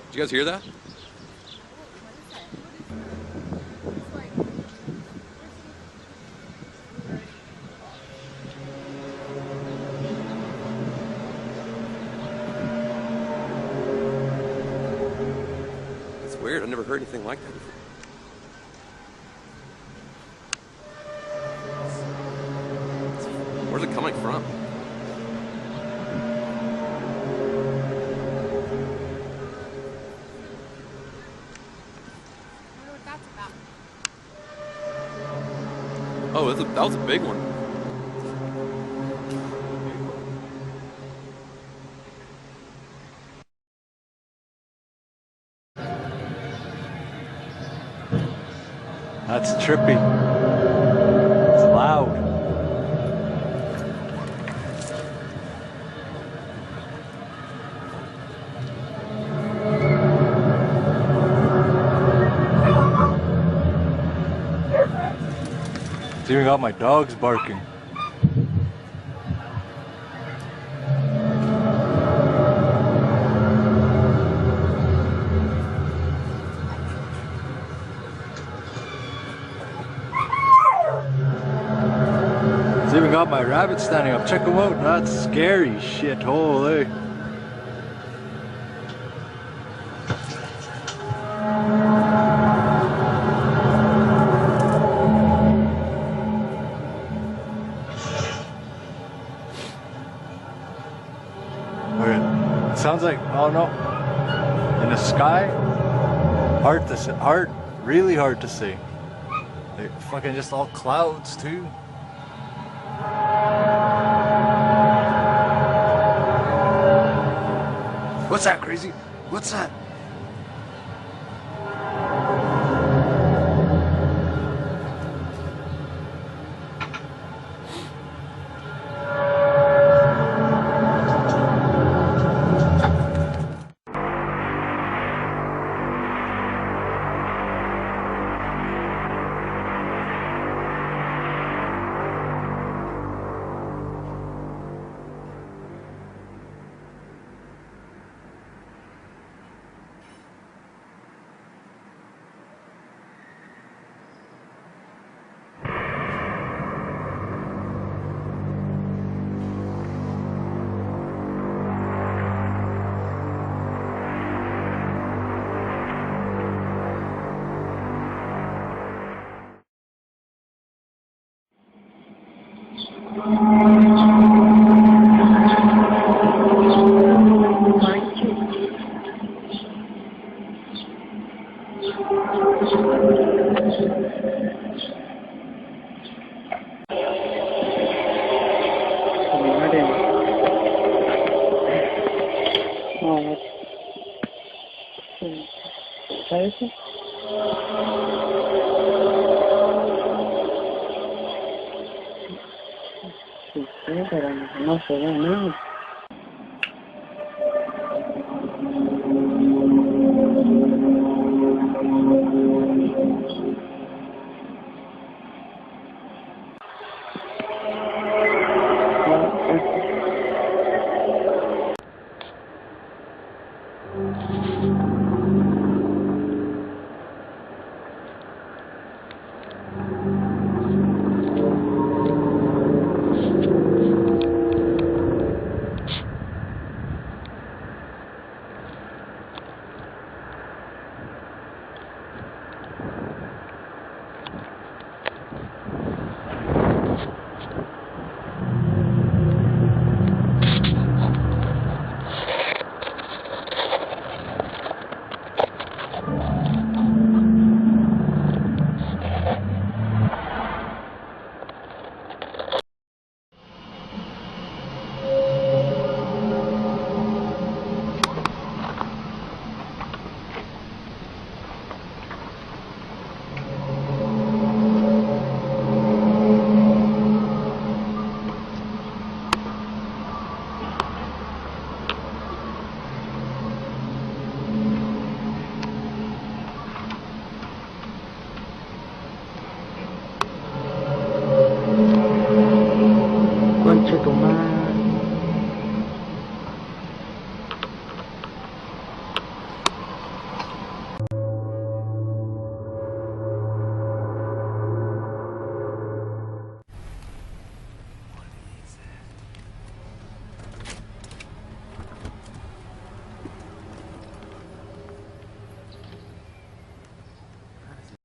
Did you guys hear that? It's weird. I've never heard anything like that before. Where's it coming from? Oh, that was a big one. That's trippy. It's loud. It's even got my dogs barking. It's even got my rabbit standing up. Check them out. That's scary shit. Holy. Okay. It sounds like, oh no. In the sky? Hard to see. Really hard to see. They're fucking just all clouds too. What's that, crazy? What's that? ¿Sabes? Sí, pero no se ve nada.